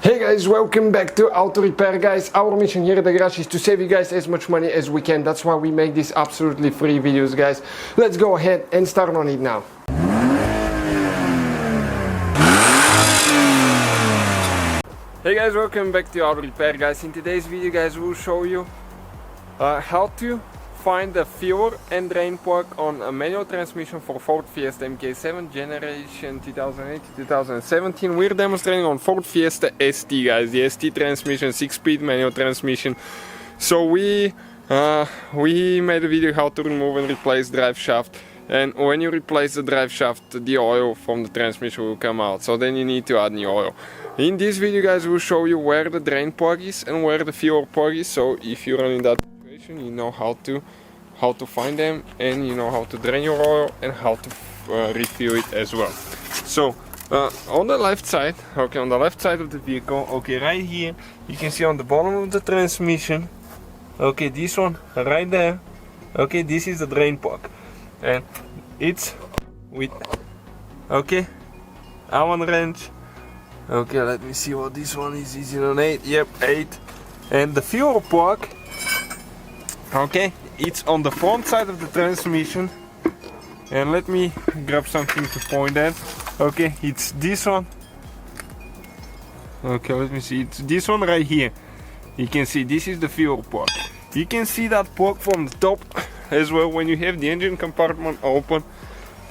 Hey guys, welcome back to Auto Repair, guys. Our mission here at the garage is to save you guys as much money as we can. That's why we make these absolutely free videos, guys. Let's go ahead and start on it now. Hey guys, welcome back to Auto Repair, guys. In today's video, guys, we'll show you how to find the fuel and drain plug on a manual transmission for Ford Fiesta MK7 generation 2008-2017. We're demonstrating on Ford Fiesta ST, guys, the ST transmission, 6-speed manual transmission. So we made a video how to remove and replace drive shaft, and when you replace the drive shaft, the oil from the transmission will come out, so then you need to add new oil. In this video, guys, we'll show you where the drain plug is and where the fuel plug is, so if you're in that situation, you know how to find them, and you know how to drain your oil and how to refill it as well. So on the left side, okay, on the left side of the vehicle, okay, right here, you can see on the bottom of the transmission, okay, this one right there, okay, this is the drain plug, and it's with, okay, Allen wrench. Okay, let me see what this one is. Is it an 8? Yep, 8. And the fuel plug, okay, it's on the front side of the transmission. And let me grab something to point at. Okay, it's this one. Okay, let me see. It's this one right here. You can see this is the fuel plug. You can see that plug from the top as well when you have the engine compartment open.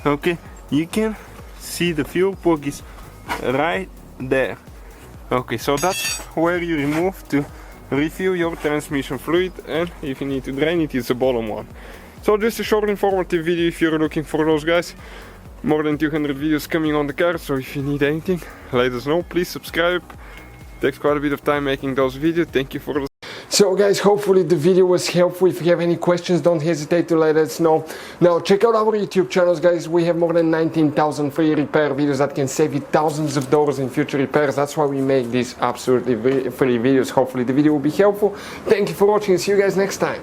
Okay, you can see the fuel plug is right there. Okay, so that's where you remove to refill your transmission fluid, and if you need to drain it, it's the bottom one. So just a short informative video if you're looking for those, guys. More than 200 videos coming on the car, so if you need anything, let us know. Please subscribe. Takes quite a bit of time making those videos. Thank you for the... So guys, hopefully the video was helpful. If you have any questions, don't hesitate to let us know. Now check out our YouTube channels, guys. We have more than 19,000 free repair videos that can save you thousands of dollars in future repairs. That's why we make these absolutely free videos. Hopefully the video will be helpful. Thank you for watching. See you guys next time.